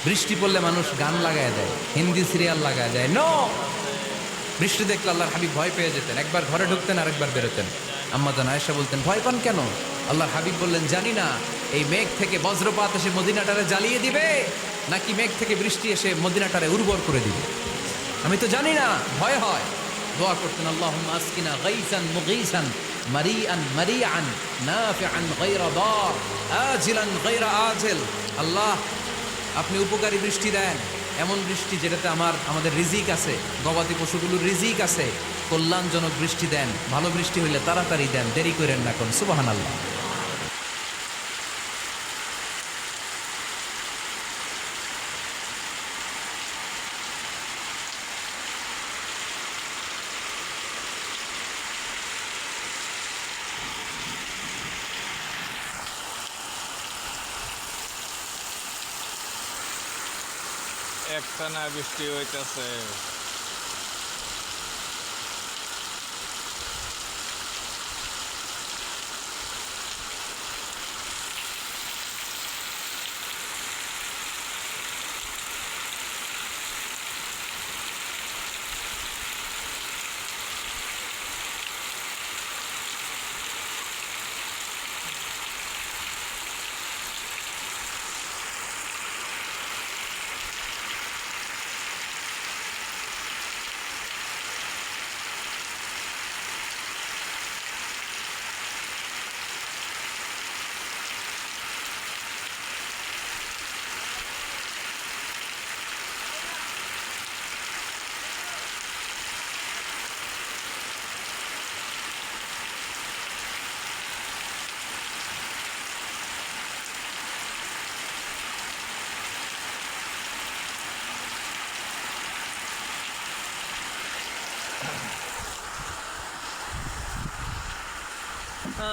বৃষ্টি পড়লে মানুষ গান লাগায় দেয়, হিন্দি সিরিয়াল লাগায় দেয়। নো, বৃষ্টি দেখলে আল্লাহর হাবিব ভয় পেয়ে যেতেন, একবার ঘরে ঢুকতেন আরেকবার বেরোতেন। আম্মা জান আয়েশা বলতেন, ভয় পান কেন? আল্লাহর হাবিব বললেন, জানি না এই মেঘ থেকে বজ্রপাত এসে মদিনাটারে জ্বালিয়ে দিবে নাকি মেঘ থেকে বৃষ্টি এসে মদিনাটারে উর্বর করে দিবে, আমি তো জানি না, ভয় হয়। দোয়া করতেন, আল্লাহুম্মা আসকিনা গাইসান মুগীসান মারিআন মারিআন নাফিআন গায়রা দার আজিলান গায়রা আজিল। আল্লাহ, আপনি উপকারী বৃষ্টি দেন, এমন বৃষ্টি যেটাতে আমাদের রিজিক আছে, গবাদি পশুগুলোর রিজিক আছে। কল্যাণজনক বৃষ্টি দেন, ভালো বৃষ্টি হইলে তাড়াতাড়ি দেন, দেরি করেন না কোন। সুবহানাল্লাহ। একটানা বৃষ্টি হইতেছে।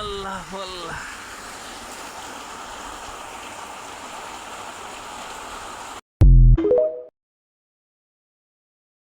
আল্লাহ আল্লাহ।